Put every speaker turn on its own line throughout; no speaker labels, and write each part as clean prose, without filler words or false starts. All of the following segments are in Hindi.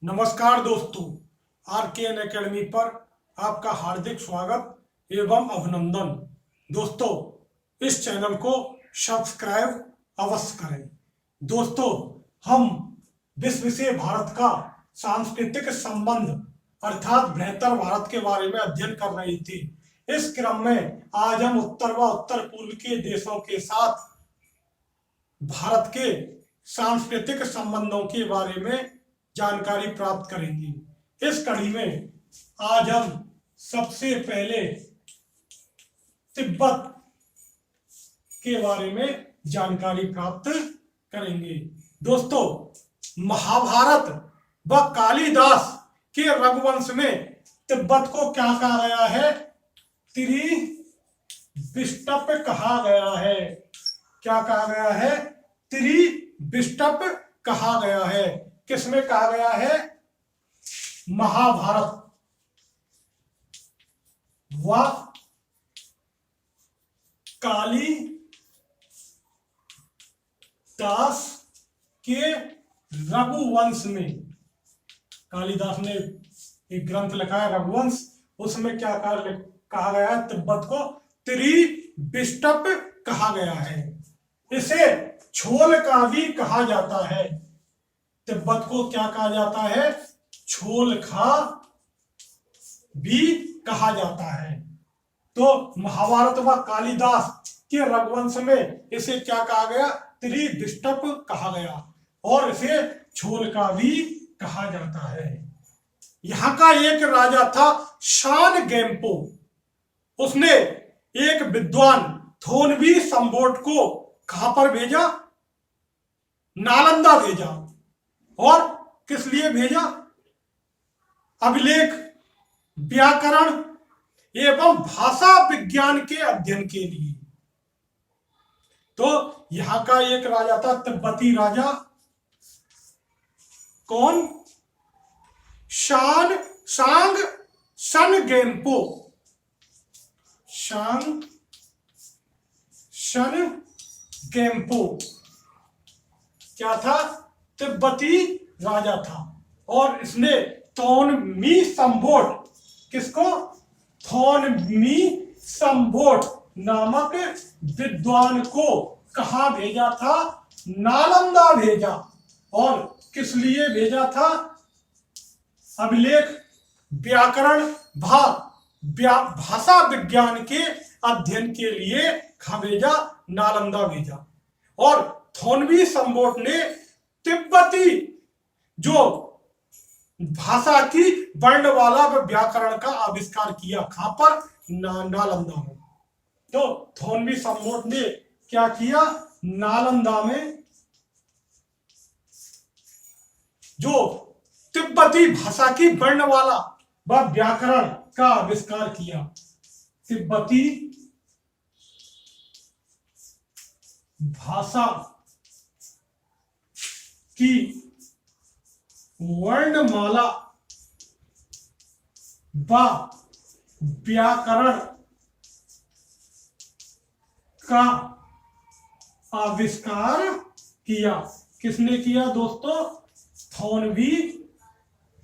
नमस्कार दोस्तों, आर के एन अकेडमी पर आपका हार्दिक स्वागत एवं अभिनंदन। दोस्तों, इस चैनल को सब्सक्राइब अवश्य करें। दोस्तों, हम विश्व से भारत का सांस्कृतिक संबंध अर्थात बृहत्तर भारत के बारे में अध्ययन कर रही थी। इस क्रम में आज हम उत्तर व उत्तर पूर्व के देशों के साथ भारत के सांस्कृतिक संबंधों के बारे में जानकारी प्राप्त करेंगे। इस कड़ी में आज हम सबसे पहले तिब्बत के बारे में जानकारी प्राप्त करेंगे। दोस्तों, महाभारत व कालिदास के रघुवंश में तिब्बत को क्या कहा गया है? त्रिविष्टप कहा गया है। क्या कहा गया है? त्रिविष्टप कहा गया है। किसमें कहा गया है? महाभारत व कालिदास के रघुवंश में। कालिदास ने एक ग्रंथ लिखा है रघुवंश, उसमें क्या कहा गया है? तिब्बत को त्रिविष्टप कहा गया है। इसे छोल का भी कहा जाता है। तिब्बत को क्या कहा जाता है? छोल खा भी कहा जाता है। तो महाभारत व कालिदास के रघुवंश में इसे क्या कहा गया? त्रिविष्टप कहा गया और इसे छोल का भी कहा जाता है। यहाँ का एक राजा था शान गेम्पो। उसने एक विद्वान थोनवी संबोट को कहां पर भेजा? नालंदा भेजा। और किस लिए भेजा? अभिलेख, व्याकरण एवं भाषा विज्ञान के अध्ययन के लिए। तो यहां का एक राजा था तिब्बती राजा। कौन? सांग सन गेम्पो। सांग सन गेम्पो क्या था? तिब्बती राजा था और इसने थोनमी संबोट, किसको? थोनमी संबोट नामक विद्वान को कहां भेजा था? नालंदा भेजा। और किस लिए भेजा था? अभिलेख, व्याकरण भाषा विज्ञान के अध्ययन के लिए कहां भेजा? नालंदा भेजा। और थोनवी संबोट ने तिब्बती जो भाषा की वर्णमाला व व्याकरण का आविष्कार किया। कहां पर? नालंदा में। तो थोनवी संबोट ने क्या किया? नालंदा में जो तिब्बती भाषा की वर्णमाला व व्याकरण का आविष्कार किया। तिब्बती भाषा की वर्णमाला व व्याकरण का आविष्कार किया। किसने किया दोस्तों? थोनवी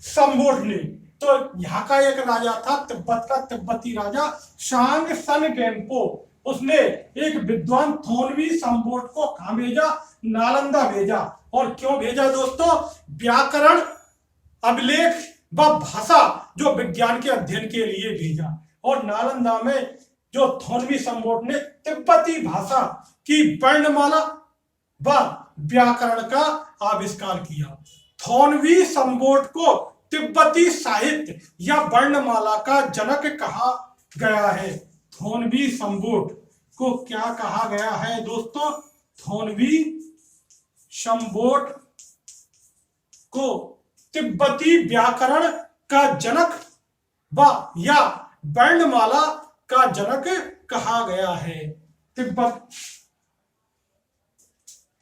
संबोट ने। तो यहाँ का एक राजा था तिब्बत का, तिब्बती राजा सांग सन गेम्पो। उसने एक विद्वान थोनवी संबोट को कहां भेजा? नालंदा भेजा। और क्यों भेजा दोस्तों? व्याकरण, अभिलेख व भाषा जो विज्ञान के अध्ययन के लिए भेजा। और नालंदा में जो थोनवी संबोट ने तिब्बती भाषा की वर्णमाला व व्याकरण का आविष्कार किया। थोनवी संबोट को तिब्बती साहित्य या वर्णमाला का जनक कहा गया है। थोनवी संबोट को क्या कहा गया है दोस्तों? थोनवी संबोट को तिब्बती व्याकरण का जनक व या वर्णमाला का जनक कहा गया है। तिब्बत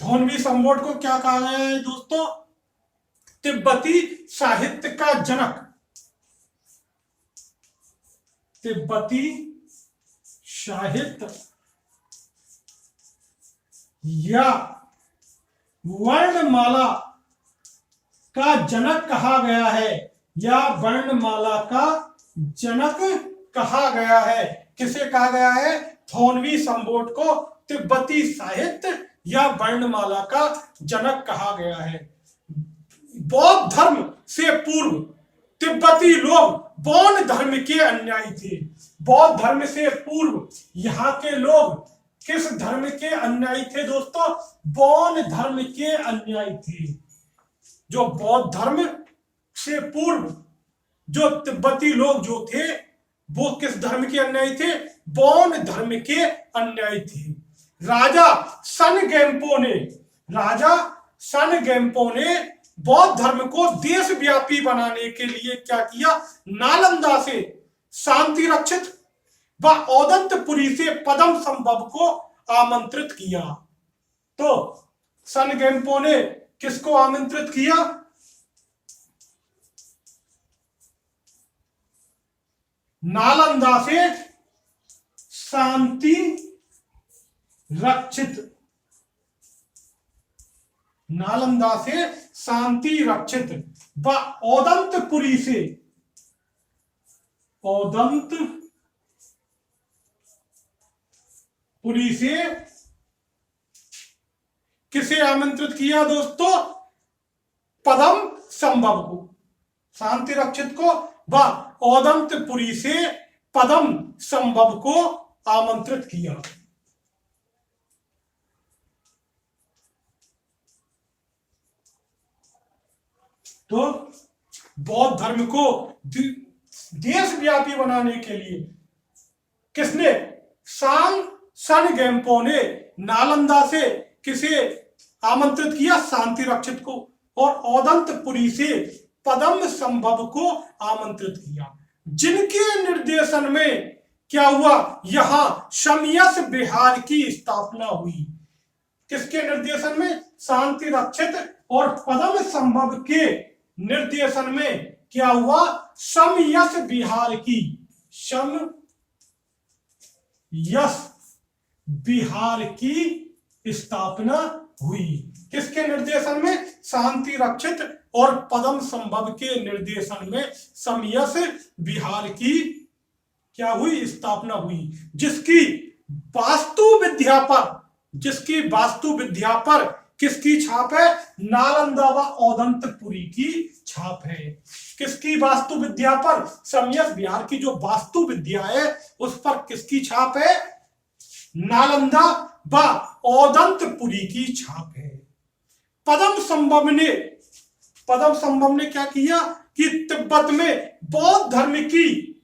थोनवी संबोट को क्या कहा गया है दोस्तों? तिब्बती साहित्य का जनक। तिब्बती साहित्य या वर्णमाला का जनक कहा गया है या वर्णमाला का जनक कहा गया है? किसे कहा गया है? थोनवी संबोट को तिब्बती साहित्य या वर्णमाला का जनक कहा गया है। बौद्ध धर्म से पूर्व तिब्बती लोग बौद्ध धर्म के अनुयायी थे। बौद्ध धर्म से पूर्व यहाँ के लोग किस धर्म के अनुयायी थे दोस्तों? बौद्ध धर्म के अनुयायी थे। जो बौद्ध धर्म से पूर्व जो तिब्बती लोग जो थे वो किस धर्म के अनुयायी थे? बौद्ध धर्म के अनुयायी थे। राजा सन गेम्पो ने बौद्ध धर्म को देशव्यापी बनाने के लिए क्या किया? नालंदा से शांति रक्षित व औदंतपुरी से पद्म संभव को आमंत्रित किया। तो सन गेम्पो ने किसको आमंत्रित किया? नालंदा से शांति रक्षित व औदंतपुरी से किसे आमंत्रित किया दोस्तों? पद्म संभव को, शांति रक्षित को व औदंतपुरी से पद्म संभव को आमंत्रित किया। तो बौद्ध धर्म को देशव्यापी बनाने के लिए किसने? सन गेम्पो ने नालंदा से किसे आमंत्रित किया? शांति रक्षित को, और औदंतपुरी से पद्म संभव को आमंत्रित किया, जिनके निर्देशन में क्या हुआ? यहां शमयस विहार की स्थापना हुई। किसके निर्देशन में? शांति रक्षित और पद्म संभव के निर्देशन में क्या हुआ? शमयस विहार की स्थापना हुई। किसके निर्देशन में? शांति रक्षित और पद्म संभव के निर्देशन में शमयस विहार की क्या हुई? स्थापना हुई, जिसकी वास्तुविद्या पर किसकी छाप है? नालंदा व औदंतपुरी की छाप है। किसकी वास्तुविद्या पर? शमयस विहार की जो वास्तुविद्या है उस पर किसकी छाप है? नालंदा व औदंतपुरी की छाप है। पद्म संभव ने क्या किया कि तिब्बत में बौद्ध धर्म की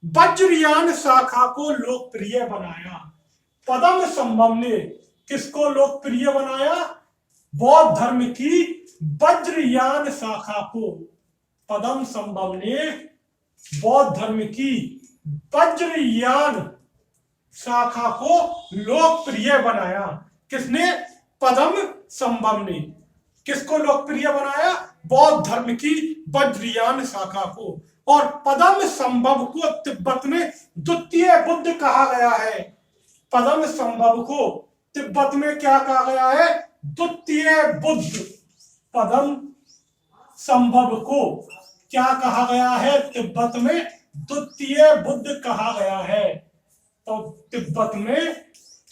वज्रयान शाखा को लोकप्रिय बनाया। पद्म संभव ने किसको लोकप्रिय बनाया? बौद्ध धर्म की वज्रयान शाखा को। पद्म संभव ने बौद्ध धर्म की वज्रयान शाखा को लोकप्रिय बनाया। किसने? पद्म संभव ने किसको लोकप्रिय बनाया? बौद्ध धर्म की वज्रयान शाखा को। और पद्म संभव को तिब्बत में द्वितीय बुद्ध कहा गया है। पद्म संभव को तिब्बत में क्या कहा गया है? द्वितीय बुद्ध। पद्म संभव को क्या कहा गया है? तिब्बत में द्वितीय बुद्ध कहा गया है। तो तिब्बत में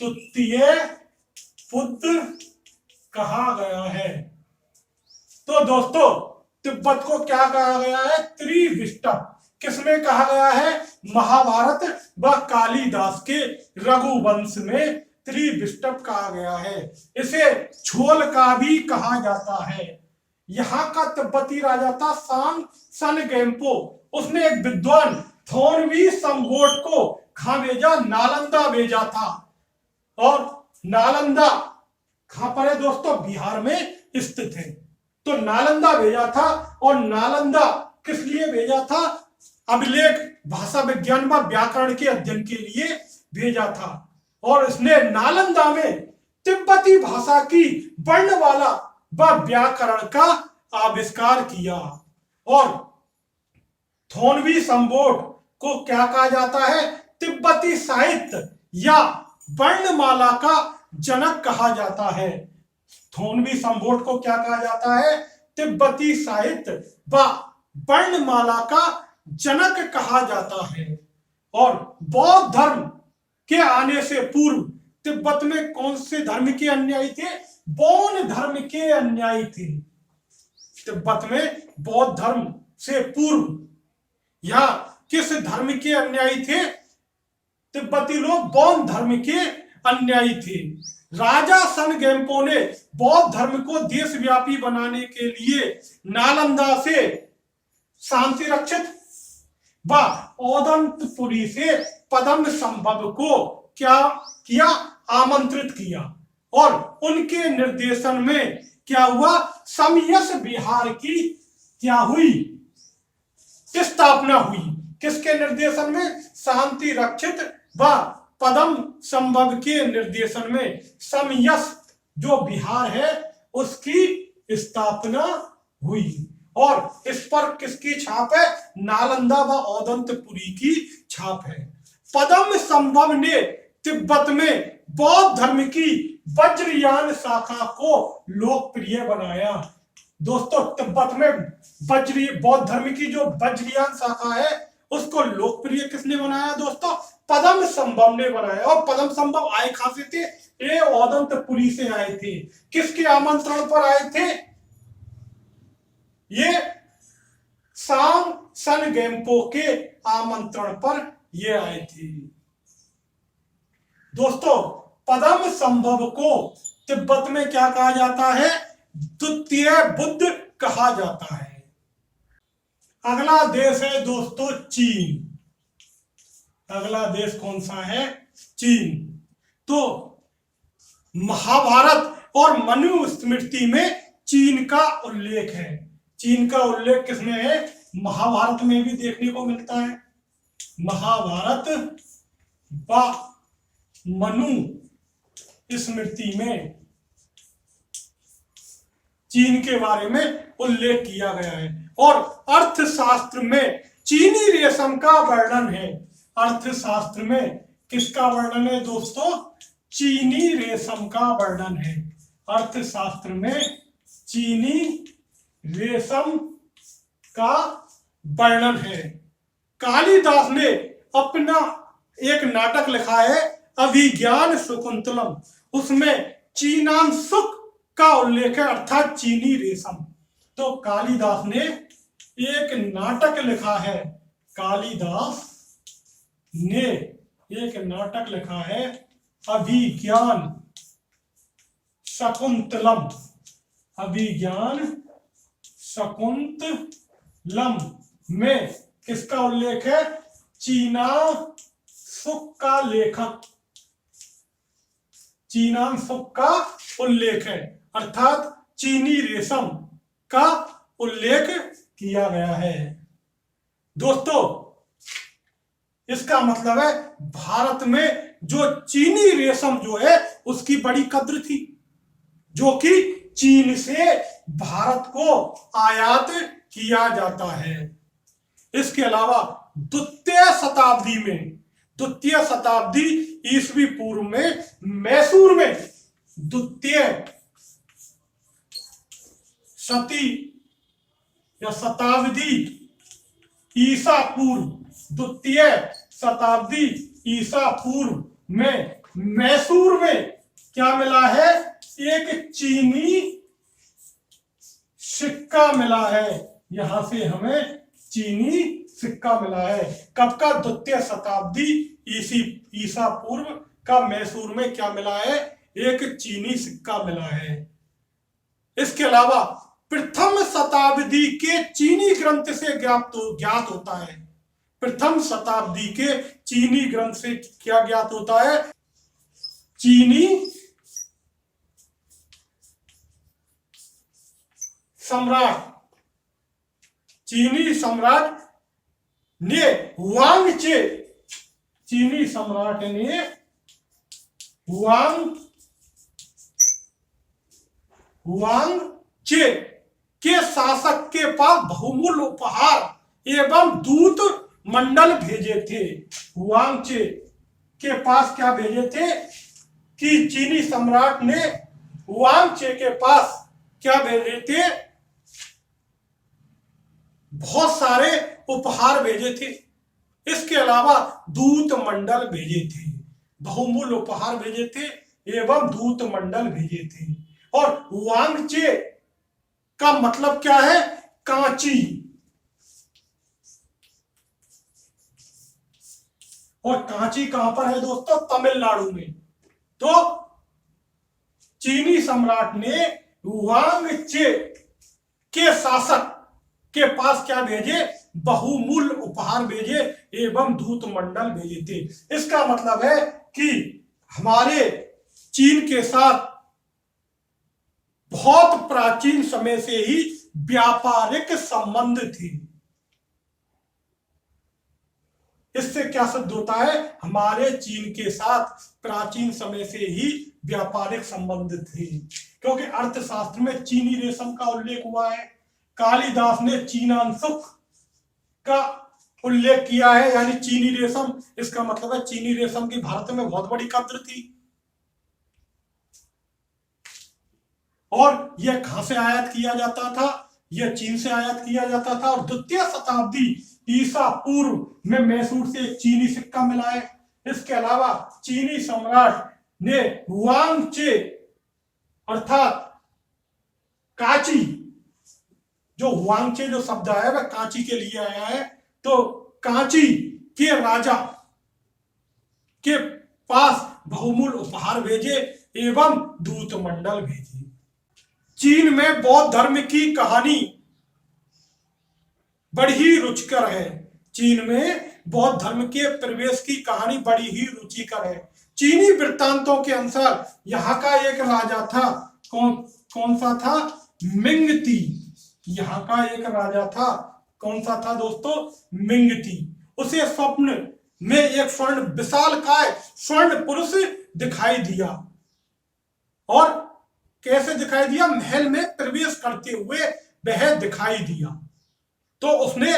द्वितीय बुद्ध कहा गया है। तो दोस्तों तिब्बत को क्या कहा गया है? त्रिविष्टप। किसमें कहा गया है? महाभारत व कालिदास के रघुवंश में त्रिविष्टप कहा गया है। इसे छोल का भी कहा जाता है। यहाँ का तिब्बती राजा था सन गेम्पो। उसने एक विद्वान थोनवी संबोट को कहां भेजा? नालंदा भेजा था। और नालंदा कहां पर है दोस्तों? बिहार में स्थित है। तो नालंदा भेजा था। और नालंदा किस लिए भेजा था? अभिलेख, भाषा विज्ञान व व्याकरण के अध्ययन के लिए भेजा था। और इसने नालंदा में तिब्बती भाषा की वर्णमाला व व्याकरण का आविष्कार किया। और थोनवी संबोट को क्या कहा जाता है? तिब्बती साहित्य या वर्णमाला का जनक कहा जाता है। थोनवी संबोट को क्या कहा जाता है? तिब्बती साहित्य व वर्णमाला का जनक कहा जाता है। और बौद्ध धर्म के आने से पूर्व तिब्बत में कौन से धर्म के अनुयायी थे? बौद्ध धर्म के अनुयायी थे। तिब्बत में बौद्ध धर्म से पूर्व यहाँ किस धर्म के अनुयायी थे? तिब्बती लोग बौद्ध धर्म के अनुयायी थे। राजा सन गेम्पो ने बौद्ध धर्म को देशव्यापी बनाने के लिए नालंदा से शांति रक्षित व औदंतपुरी से पद्म संभव को क्या किया? आमंत्रित किया। और उनके निर्देशन में क्या हुआ? समयस विहार की क्या हुई? स्थापना हुई। किसके निर्देशन में? शांति रक्षित व पद्म संभव के निर्देशन में समयस जो विहार है उसकी स्थापना हुई। और इस पर किसकी छाप है? नालंदा व औदंतपुरी की छाप है। पद्म संभव ने तिब्बत में बौद्ध धर्म की वज्रयान शाखा को लोकप्रिय बनाया। दोस्तों, तिब्बत में बौद्ध धर्म की जो वज्रयान शाखा है उसको लोकप्रिय किसने बनाया? दोस्तों, पद्म संभव ने बनाया। और पद्म संभव आए कहां से थे? ये औदंतपुरी से आए थे। किसके आमंत्रण पर आए थे? ये सांग सन गेम्पो के आमंत्रण पर ये आए थे। दोस्तों, पद्म संभव को तिब्बत में क्या कहा जाता है? द्वितीय बुद्ध कहा जाता है। अगला देश है दोस्तों चीन। अगला देश कौन सा है? चीन। तो महाभारत और मनुस्मृति में चीन का उल्लेख है। चीन का उल्लेख किसमें है? महाभारत में भी देखने को मिलता है। महाभारत व मनु स्मृति में चीन के बारे में उल्लेख किया गया है। और अर्थशास्त्र में चीनी रेशम का वर्णन है। अर्थशास्त्र में किसका वर्णन है दोस्तों? चीनी रेशम का वर्णन है। अर्थशास्त्र में चीनी रेशम का वर्णन है। कालिदास ने अपना एक नाटक लिखा है अभिज्ञान शकुंतलम। उसमें चीनांशुक का उल्लेख है, अर्थात चीनी रेशम। तो कालिदास ने एक नाटक लिखा है। कालिदास ने एक नाटक लिखा है अभिज्ञान शकुंतलम। अभिज्ञान शकुंतलम में किसका उल्लेख है? चीनांशुक का लेखक, चीनांशुक का उल्लेख है, अर्थात चीनी रेशम का उल्लेख किया गया है। दोस्तों, इसका मतलब है भारत में जो चीनी रेशम जो है उसकी बड़ी कद्र थी, जो कि चीन से भारत को आयात किया जाता है। इसके अलावा द्वितीय शताब्दी ईसवी पूर्व में मैसूर में द्वितीय शती या शताब्दी ईसा पूर्व, द्वितीय शताब्दी ईसा पूर्व में मैसूर में क्या मिला है? एक चीनी सिक्का मिला है। यहां से हमें चीनी सिक्का मिला है। कब का? द्वितीय शताब्दी ईसा पूर्व का मैसूर में क्या मिला है? एक चीनी सिक्का मिला है। इसके अलावा प्रथम शताब्दी के चीनी ग्रंथ से ज्ञात होता है। प्रथम शताब्दी के चीनी ग्रंथ से क्या ज्ञात होता है? चीनी सम्राट ने चीनी सम्राट ने हुआंगचे के शासक के पास बहुमूल्य उपहार एवं दूत मंडल भेजे थे। हुआंगचे के पास क्या भेजे थे? कि चीनी सम्राट ने हुआंगचे के पास क्या भेजे थे? बहुत सारे उपहार भेजे थे। इसके अलावा दूत मंडल भेजे थे, बहुमूल्य उपहार भेजे थे एवं दूत मंडल भेजे थे। और वांगचे का मतलब क्या है? कांची। और कांची कहां पर है दोस्तों? तमिलनाडु में। तो चीनी सम्राट ने वांगचे के शासक के पास क्या भेजे? बहुमूल्य उपहार भेजे एवं दूत मंडल भेजे थे। इसका मतलब है कि हमारे चीन के साथ बहुत प्राचीन समय से ही व्यापारिक संबंध थे। इससे क्या सिद्ध होता है? हमारे चीन के साथ प्राचीन समय से ही व्यापारिक संबंध थे, क्योंकि अर्थशास्त्र में चीनी रेशम का उल्लेख हुआ है। कालिदास ने चीनांशुक का उल्लेख किया है, यानी चीनी रेशम। इसका मतलब है चीनी रेशम की भारत में बहुत बड़ी कद्र थी। और यह कहां से आयात किया जाता था? यह चीन से आयात किया जाता था। और द्वितीय शताब्दी ईसा पूर्व में मैसूर से एक चीनी सिक्का मिला है। इसके अलावा चीनी सम्राट ने वांगचे अर्थात कांची, जो वांगचे जो शब्द आया वह कांची के लिए आया है, तो कांची के राजा के पास बहुमूल्य उपहार भेजे एवं दूत मंडल भेजे। चीन में बौद्ध धर्म की कहानी बड़ी ही रुचिकर है। चीन में बौद्ध धर्म के प्रवेश की कहानी बड़ी ही रुचिकर है। चीनी वृत्तांतों के अनुसार यहाँ का एक राजा था, कौन सा था? मिंगती। यहाँ का एक राजा था, कौन सा था दोस्तों? मिंगती। उसे स्वप्न में एक स्वर्ण विशालकाय स्वर्ण पुरुष दिखाई दिया। और कैसे दिखाई दिया? महल में प्रवेश करते हुए वह दिखाई दिया। तो उसने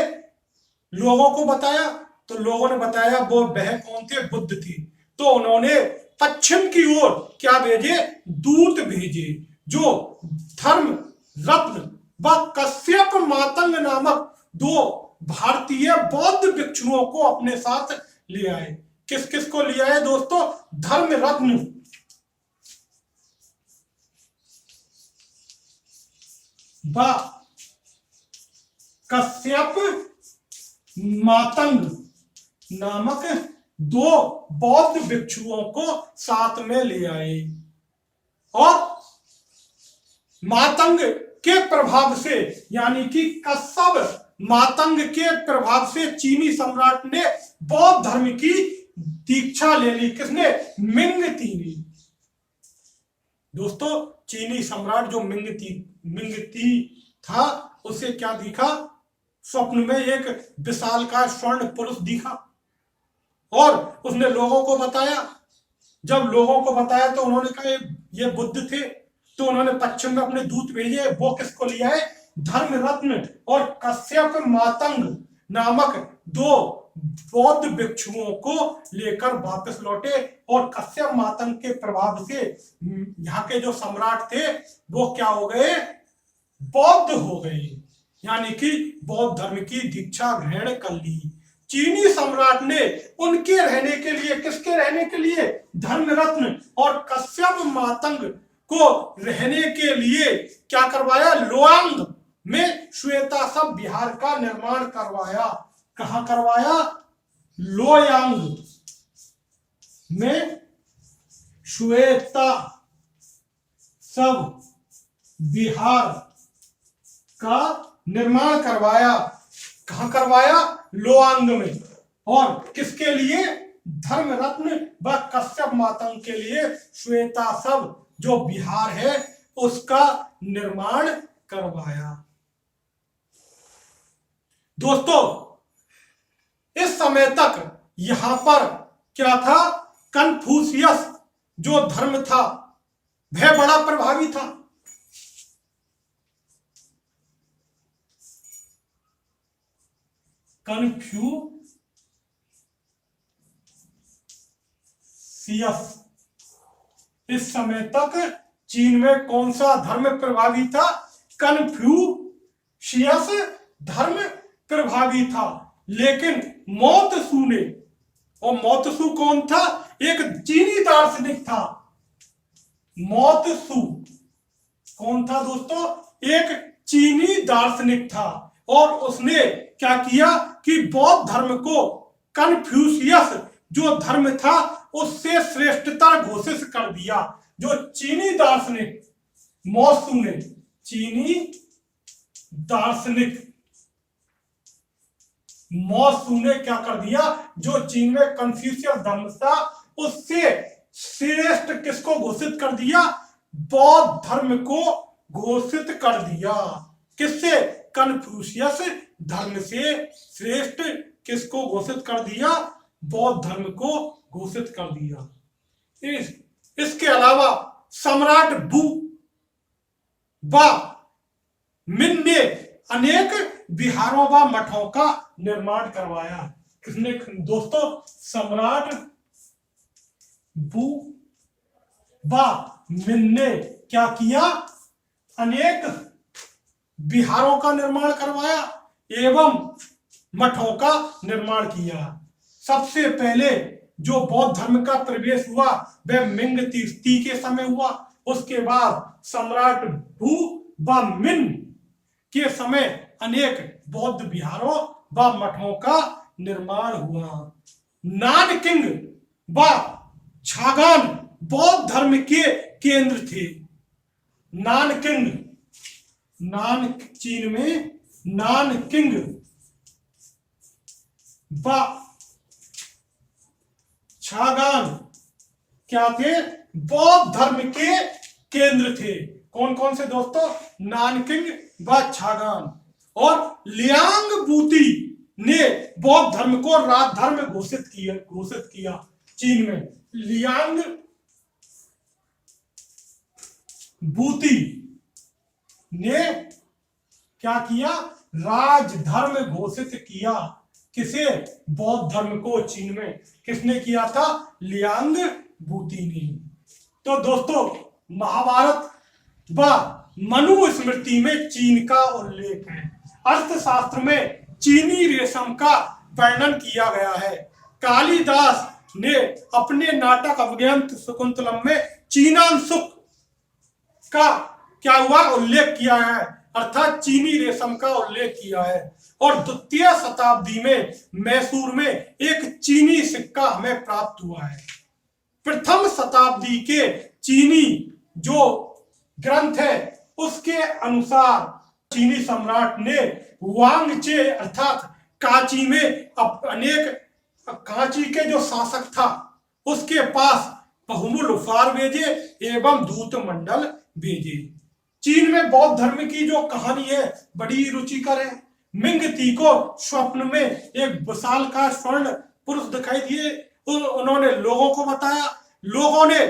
लोगों को बताया, तो लोगों ने बताया वो वह कौन थे? बुद्ध थे। तो उन्होंने पश्चिम की ओर क्या भेजे? दूत भेजे, जो धर्म रत्न व कश्यप मातंग नामक दो भारतीय बौद्ध भिक्षुओं को अपने साथ ले आए। किस किस को ले आए दोस्तों? धर्म रत्न व कश्यप मातंग नामक दो बौद्ध भिक्षुओं को साथ में ले आए। और मातंग के प्रभाव से, यानी कि कश्यप मातंग के प्रभाव से चीनी सम्राट ने बौद्ध धर्म की दीक्षा ले ली। किसने? मिंगती ने। दोस्तों चीनी सम्राट जो मिंगती था, उसे क्या दिखा? स्वप्न में एक विशालकाय स्वर्ण पुरुष दिखा और उसने लोगों को बताया। जब लोगों को बताया तो उन्होंने कहा ये बुद्ध थे। तो उन्होंने पश्चिम में अपने दूत भेजे। वो किसको लिया है? धर्म रत्न और कश्यप मातंग नामक दो बौद्ध भिक्षुओं को लेकर वापस लौटे। और कश्यप मातंग के प्रभाव से यहाँ के जो सम्राट थे वो क्या हो गए? बौद्ध हो गए, यानी कि बौद्ध धर्म की दीक्षा ग्रहण कर ली। चीनी सम्राट ने उनके रहने के लिए, किसके रहने के लिए? धर्म रत्न और कश्यप मातंग को रहने के लिए क्या करवाया? लोयांग में श्वेता सब विहार का निर्माण करवाया। कहां करवाया? लोयांग में श्वेता सब विहार का निर्माण करवाया। कहां करवाया? लोयांग में। और किसके लिए? धर्म रत्न व कश्यप मातंग के लिए श्वेता सब जो विहार है उसका निर्माण करवाया। दोस्तों इस समय तक यहां पर क्या था? कन्फ्यूशियस जो धर्म था वह बड़ा प्रभावी था। कन्फ्यूशियस। इस समय तक चीन में कौन सा धर्म प्रभावी था? कन्फ्यूशियस धर्म प्रभावी था, लेकिन मोत्सू ने, और मोत्सू कौन था? एक चीनी दार्शनिक था। मोत्सू कौन था दोस्तों? एक चीनी दार्शनिक था, और उसने क्या किया कि बौद्ध धर्म को कन्फ्यूशियस जो धर्म था उससे श्रेष्ठतर घोषित कर दिया। जो चीनी दार्शनिक मोत्सू ने, चीनी दार्शनिक मोत्सू ने क्या कर दिया? जो चीन में कन्फ्यूशियस धर्म था उससे श्रेष्ठ किसको घोषित कर दिया? बौद्ध धर्म को घोषित कर दिया। किससे? कन्फ्यूशियस धर्म से श्रेष्ठ किसको घोषित कर दिया? बौद्ध धर्म को घोषित कर दिया। इसके अलावा सम्राट बू बा मिन ने अनेक विहारों व मठों का निर्माण करवाया। किसने दोस्तों? सम्राट बू बा मिन ने क्या किया? अनेक विहारों का निर्माण करवाया एवं मठों का निर्माण किया। सबसे पहले जो बौद्ध धर्म का प्रवेश हुआ वह मिंग तीर्थी के समय हुआ। उसके बाद सम्राट बू बा मिन के समय अनेक बौद्ध विहारों व मठों का निर्माण हुआ। नानकिंग व छागान बौद्ध धर्म के केंद्र थे। नानकिंग, चीन में नानकिंग व छागान क्या थे? बौद्ध धर्म के केंद्र थे। कौन कौन से दोस्तों? नानकिंग व छागान। और लियांग बूती ने बौद्ध धर्म को राजधर्म घोषित किया चीन में। लियांग बूती ने क्या किया? राजधर्म घोषित किया। किसे? बौद्ध धर्म को चीन में। किसने किया था? लियांग बूती ने। तो दोस्तों महाभारत व मनुस्मृति में चीन का उल्लेख है। अर्थशास्त्र में चीनी रेशम का वर्णन किया गया है। कालिदास ने अपने नाटक अभिज्ञान शकुंतलम में चीनांशुक का क्या हुआ? उल्लेख किया है, अर्थात चीनी रेशम का उल्लेख किया है। और द्वितीय शताब्दी में मैसूर में एक चीनी सिक्का हमें प्राप्त हुआ है। प्रथम शताब्दी के चीनी जो ग्रंथ है उसके अनुसार चीनी सम्राट ने वांगचे अर्थात कांची में अनेक कांची के जो शासक था उसके पास बहुमूल्य उपहार भेजे एवं दूत मंडल भेजे। चीन में बौद्ध धर्म की जो कहानी है बड़ी रुचिकर है। मिंग ती को स्वप्न में एक विशालकाय स्वर्ण पुरुष दिखाई दिए। उन्होंने लोगों को बताया। लोगों ने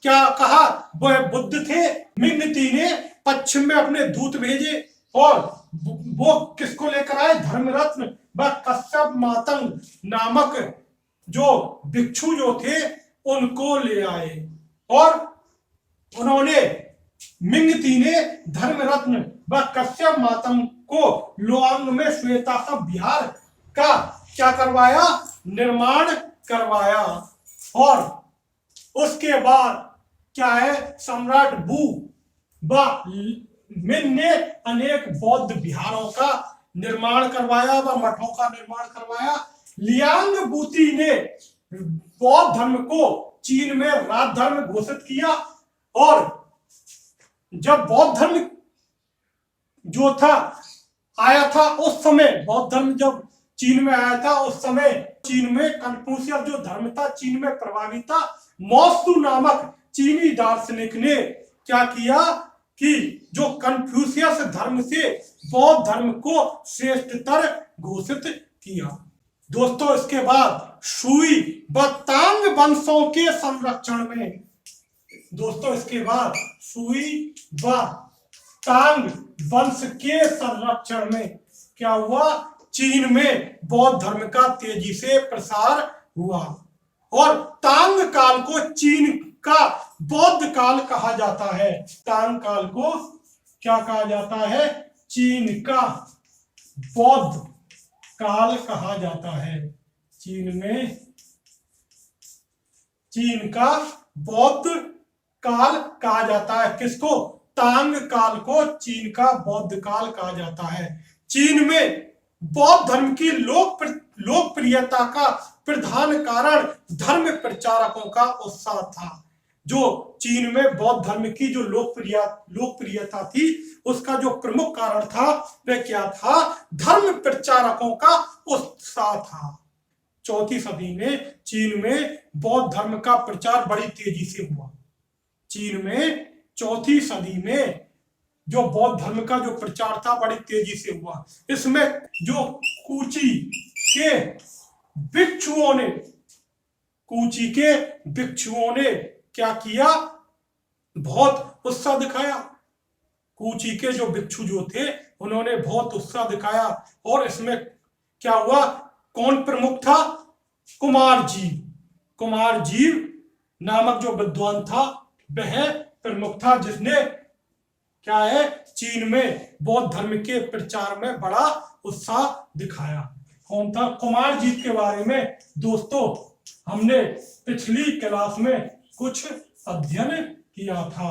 क्या कहा? वह बुद्ध थे। मिंग ती ने पश्चिम में अपने दूत भेजे और वो किसको लेकर आए? धर्मरत्न व कश्यप मातंग नामक जो भिक्षु जो थे उनको ले आए। और उन्होंने मिंगती ने धर्मरत्न व कश्यप मातंग को लोआंग में श्वेताश्व विहार का क्या करवाया? निर्माण करवाया। और उसके बाद क्या है? सम्राट बू व मिन ने अनेक बौद्ध विहारों का निर्माण करवाया व मठों का निर्माण करवाया। लियांग बूती ने बौद्ध धर्म को चीन में राजधर्म घोषित किया। और जब बौद्ध धर्म जो था आया था उस समय, बौद्ध धर्म जब चीन में आया था उस समय चीन में कन्फ्यूशियस जो धर्म था चीन में प्रभावी था। मोत्सू नामक चीनी दार्शनिक ने क्या किया कि जो कन्फ्यूशियस धर्म से बौद्ध धर्म को श्रेष्ठतर घोषित किया। दोस्तों इसके बाद सुई व तांग वंशों के संरक्षण में, दोस्तों इसके बाद सुई व तांग वंश के संरक्षण में क्या हुआ? चीन में बौद्ध धर्म का तेजी से प्रसार हुआ। और तांग काल को चीन का बौद्ध काल कहा जाता है। तांग काल को क्या कहा जाता है? चीन का बौद्ध काल कहा जाता है। चीन का बौद्ध काल कहा जाता है। किसको? तांग काल को चीन का बौद्ध काल कहा जाता है। चीन में बौद्ध धर्म की लोकप्रियता का प्रधान कारण धर्म प्रचारकों का उत्साह था। जो चीन में बौद्ध धर्म की जो लोकप्रियता थी, उसका जो प्रमुख कारण था वह क्या था? धर्म प्रचारकों का उत्साह था। चौथी सदी में चीन में बौद्ध धर्म का प्रचार बड़ी तेजी से हुआ। चीन में चौथी सदी में जो बौद्ध धर्म का जो प्रचार था बड़ी तेजी से हुआ। इसमें जो कूची के भिक्षुओं ने क्या किया? बहुत उत्साह दिखाया। कूची के जो भिक्षु जो थे उन्होंने बहुत उत्साह दिखाया। और इसमें क्या हुआ? कौन प्रमुख था? कुमार जीव नामक जो विद्वान था वह प्रमुख था, जिसने क्या है? चीन में बौद्ध धर्म के प्रचार में बड़ा उत्साह दिखाया। कौन था? कुमार जीव के बारे में दोस्तों हमने पिछली क्लास में कुछ अध्ययन किया था।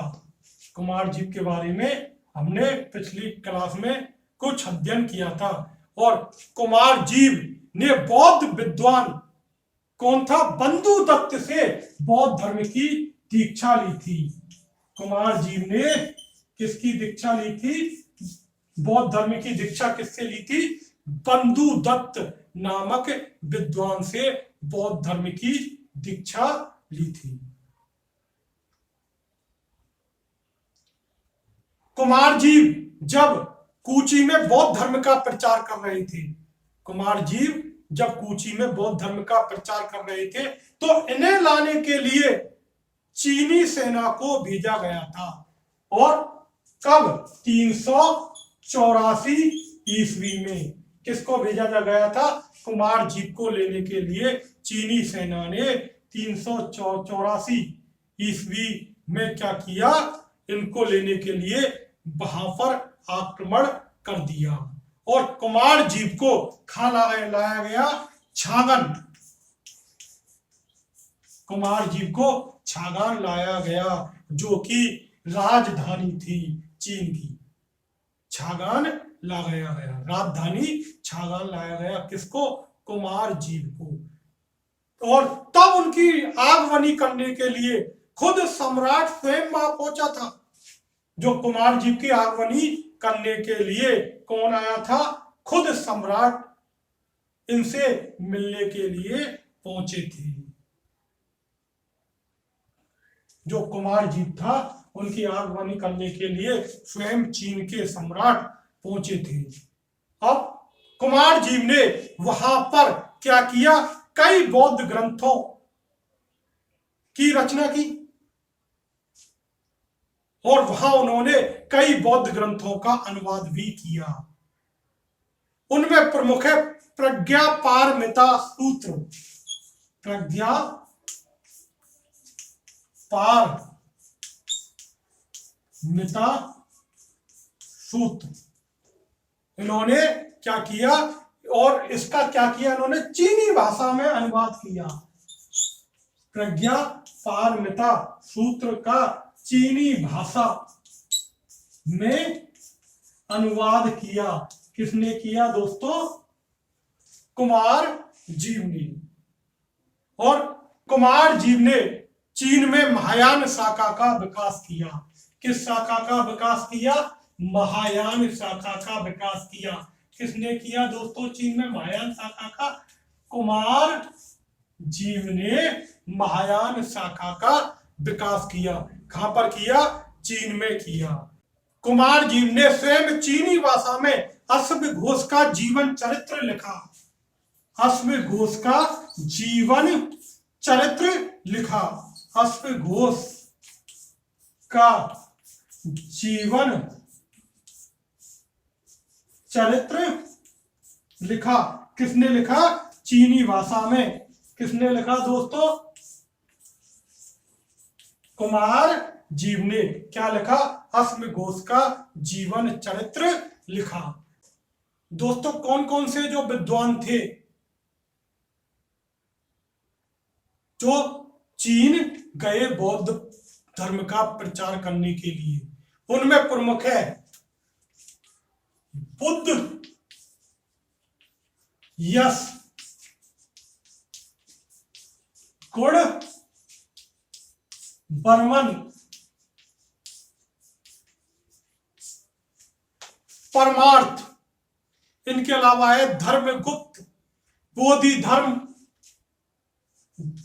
कुमार जीव के बारे में हमने पिछली क्लास में कुछ अध्ययन किया था। और कुमार जीव ने बौद्ध विद्वान कौन था? बंधु दत्त से बौद्ध धर्म की दीक्षा ली थी। कुमार जीव ने किसकी दीक्षा ली थी? बौद्ध धर्म की दीक्षा किससे ली थी? बंधु दत्त नामक विद्वान से बौद्ध धर्म की दीक्षा ली थी। कुमार जीव जब कूची में बौद्ध धर्म का प्रचार कर रहे थे, तो इन्हें लाने के लिए चीनी सेना को भेजा गया था। और कब? 384 ईस्वी में। किसको भेजा गया था? कुमार जीव को लेने के लिए चीनी सेना ने 384 ईस्वी में क्या किया? इनको लेने के लिए वहां पर आक्रमण कर दिया। और कुमार जीव को लाया गया छागन। कुमार जीव को छागन लाया गया, जो कि राजधानी थी चीन की। राजधानी छागन लाया गया। किसको? कुमार जीव को। और तब उनकी आगमनी करने के लिए खुद सम्राट स्वयं वहां पहुंचा था। जो कुमार जीव की आगमनी करने के लिए कौन आया था? खुद सम्राट इनसे मिलने के लिए पहुंचे थे। जो कुमार जीव था उनकी आगमनी करने के लिए स्वयं चीन के सम्राट पहुंचे थे। अब कुमार जीव ने वहां पर क्या किया? कई बौद्ध ग्रंथों की रचना की। और वहां उन्होंने कई बौद्ध ग्रंथों का अनुवाद भी किया। उनमें प्रमुख है प्रज्ञापारमिता सूत्र। प्रज्ञापारमिता सूत्र इन्होंने क्या किया? और इसका क्या किया? इन्होंने चीनी भाषा में अनुवाद किया। प्रज्ञापारमिता सूत्र का चीनी भाषा में अनुवाद किया। किसने किया दोस्तों? कुमार जीव ने। और कुमार जीव ने चीन में महायान शाखा का विकास किया। किस शाखा का विकास किया? महायान शाखा का विकास किया। किसने किया दोस्तों चीन में महायान शाखा का? कुमार जीव ने महायान शाखा का विकास किया। कहां पर किया? चीन में किया। कुमार जीव ने स्वयं चीनी भाषा में अश्वघोष का जीवन चरित्र लिखा। अश्वघोष का जीवन चरित्र लिखा। अश्वघोष का जीवन चरित्र लिखा। किसने लिखा? चीनी भाषा में। किसने लिखा दोस्तों? कुमार जीव ने क्या लिखा? अश्वघोष का जीवन चरित्र लिखा। दोस्तों कौन कौन से जो विद्वान थे जो चीन गए बौद्ध धर्म का प्रचार करने के लिए? उनमें प्रमुख है बुद्ध, यश, गुण, बर्मन, परमार्थ। इनके अलावा है धर्मगुप्त, बोधि धर्म,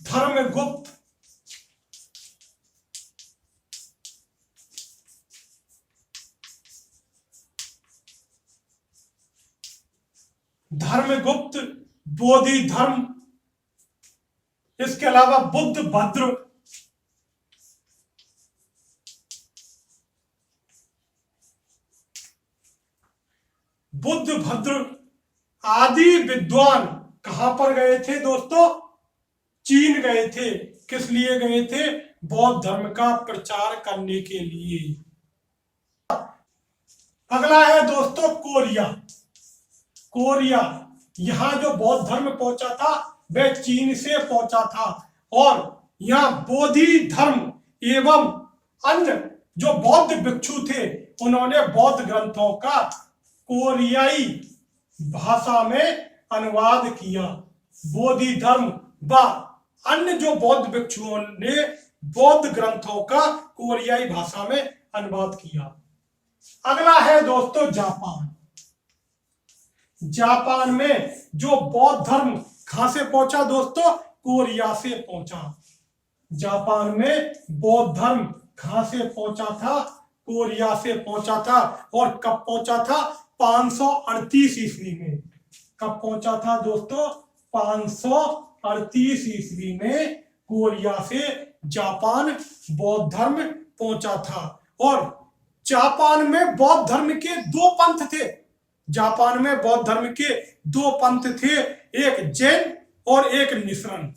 धर्मगुप्त, धर्मगुप्त, बोधि धर्म। इसके अलावा बुद्ध भद्र, बुद्ध भद्र आदि विद्वान कहां पर गए थे दोस्तों? चीन गए थे। किस लिए गए थे? बौद्ध धर्म का प्रचार करने के लिए। अगला है दोस्तों कोरिया। कोरिया, यहां जो बौद्ध धर्म पहुंचा था वह चीन से पहुंचा था और यहां बोधि धर्म एवं अन्य जो बौद्ध भिक्षु थे उन्होंने बौद्ध ग्रंथों का कोरियाई भाषा में अनुवाद किया। बोधि धर्म व अन्य जो बौद्ध भिक्षुओं ने बौद्ध ग्रंथों का कोरियाई भाषा में अनुवाद किया। अगला है दोस्तों जापान। जापान में जो बौद्ध धर्म कहां से पहुंचा दोस्तों? कोरिया से पहुंचा। जापान में बौद्ध धर्म कहां से पहुंचा था? कोरिया से पहुंचा था। और कब पहुंचा था? 538 ईस्वी में। कब पहुंचा था दोस्तों? 538 ईस्वी में कोरिया से जापान बौद्ध धर्म पहुंचा था। और जापान में बौद्ध धर्म के दो पंथ थे। जापान में बौद्ध धर्म के दो पंथ थे, एक जैन और एक निसरण।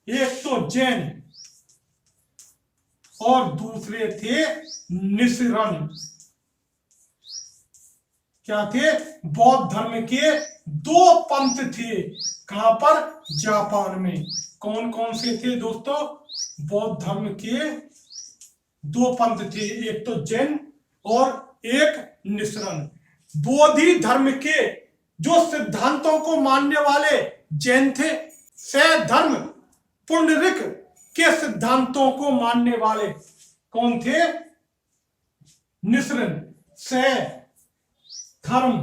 एक तो जैन और दूसरे थे निसरण। क्या थे? बौद्ध धर्म के दो पंथ थे। कहां पर? जापान में। कौन कौन से थे दोस्तों? बौद्ध धर्म के दो पंथ थे, एक तो जैन और एक निसरण। बोधि धर्म के जो सिद्धांतों को मानने वाले जैन थे, सह धर्म पुंडरिक के सिद्धांतों को मानने वाले कौन थे? निसरण। सह धर्म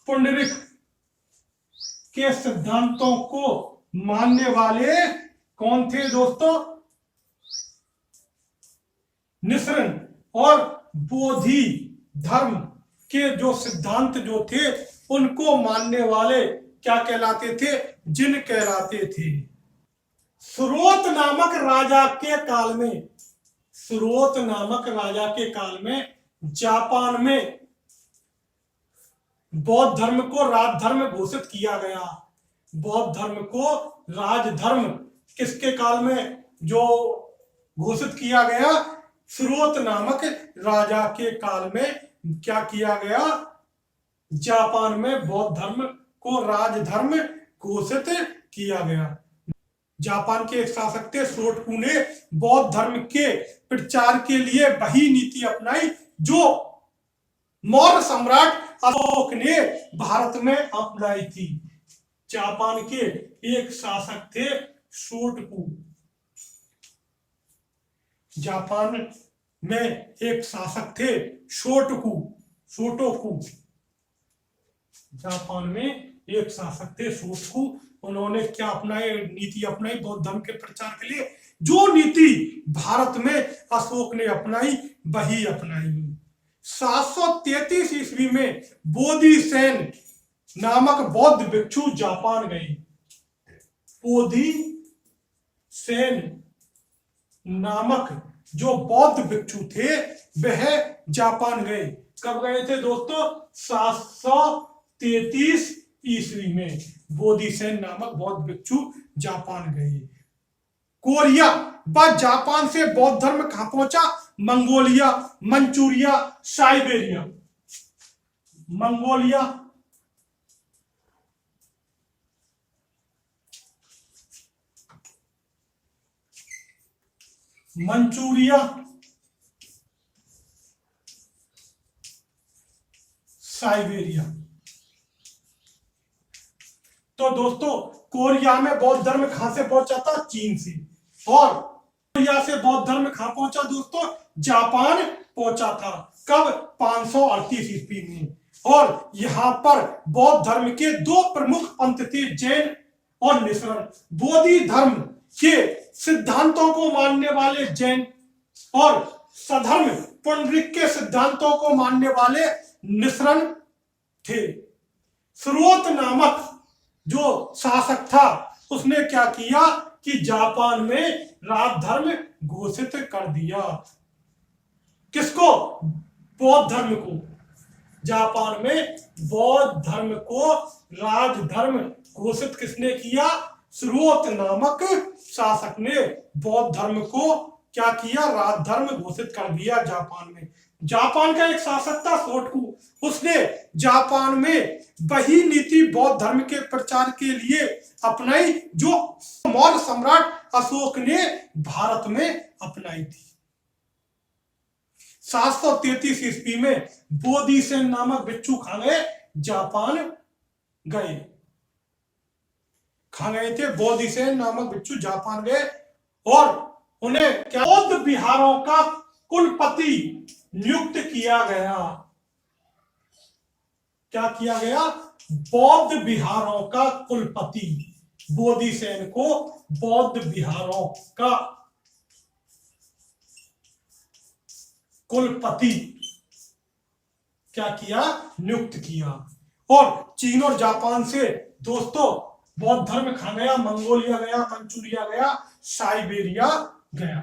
पुंडरिक के सिद्धांतों को मानने वाले कौन थे दोस्तों? निसरण। और बोधि धर्म के जो सिद्धांत जो थे उनको मानने वाले क्या कहलाते थे? जिन कहलाते थे। स्रोत नामक राजा के काल में, स्रोत नामक राजा के काल में जापान में बौद्ध धर्म को राजधर्म घोषित किया गया। बौद्ध धर्म को राजधर्म किसके काल में जो घोषित किया गया? स्रोत नामक राजा के काल में क्या किया गया? जापान में बौद्ध धर्म को राजधर्म घोषित किया गया। जापान के एक शासक थे शोटोकू ने बौद्ध धर्म के प्रचार के लिए वही नीति अपनाई जो मौर्य सम्राट अशोक ने भारत में अपनाई थी। जापान के एक शासक थे शोटोकू। जापान में एक शासक थे शोटोकू। शोटोकू जापान में एक शासक थे शोटोकू। उन्होंने क्या अपनाई? नीति अपनाई बौद्ध धर्म के प्रचार के लिए। जो नीति भारत में अशोक ने अपनाई वही अपनाई। 733 ईस्वी में बोधिसेन नामक बौद्ध भिक्षु जापान गए। बोधिसेन नामक जो बौद्ध भिक्षु थे वह जापान गए। कब गए थे दोस्तों? 733 ईस्वी में बोधिसेन नामक बौद्ध भिक्षु जापान गए। कोरिया व जापान से बौद्ध धर्म कहां पहुंचा? Mongolia, Manchuria, Siberia. Mongolia, Manchuria, Siberia. तो दोस्तों कोरिया में बौद्ध धर्म कहां से पहुंचा था? चीन से। और कोरिया से बौद्ध धर्म कहां पहुंचा दोस्तों? जापान पहुंचा था। कब? 538 ईस्वी में। और यहां पर बौद्ध धर्म के दो प्रमुख पंथ थे, जैन और निसरण। बोधि धर्म के सिद्धांतों को मानने वाले जैन और सधर्म पुंडरीक के सिद्धांतों को मानने वाले निसरण थे। स्रोत नामक जो शासक था उसने क्या किया कि जापान में राज धर्म घोषित कर दिया। किसको? बौद्ध धर्म को। जापान में बौद्ध धर्म को राज धर्म घोषित किसने किया? स्रोत नामक शासक ने बौद्ध धर्म को क्या किया? राज धर्म घोषित कर दिया जापान में। जापान का एक शासक था सोटकू, उसने जापान में वही नीति बौद्ध धर्म के प्रचार के लिए अपनाई जो मौर्य सम्राट अशोक ने भारत में अपनाई थी। 733 ईस्वी में बोधिसेन नामक भिक्षु खांगे जापान गए। कहां गए थे? बोधिसेन नामक भिक्षु जापान गए और उन्हें क्या बौद्ध विहारों का कुलपति नियुक्त किया गया। क्या किया गया? बौद्ध विहारों का कुलपति। बोधिसेन को बौद्ध विहारों का कुलपति क्या किया? नियुक्त किया। और चीन और जापान से दोस्तों बौद्ध धर्म कहां गया? मंगोलिया गया, मंचूरिया गया, साइबेरिया गया।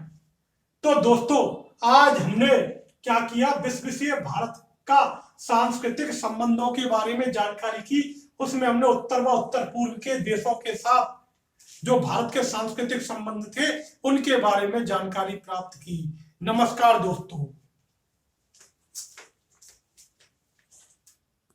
तो दोस्तों आज हमने क्या किया? विश्व भारत का सांस्कृतिक संबंधों के बारे में जानकारी की। उसमें हमने उत्तर व उत्तर पूर्व के देशों के साथ जो भारत के सांस्कृतिक संबंध थे उनके बारे में जानकारी प्राप्त की। नमस्कार दोस्तों।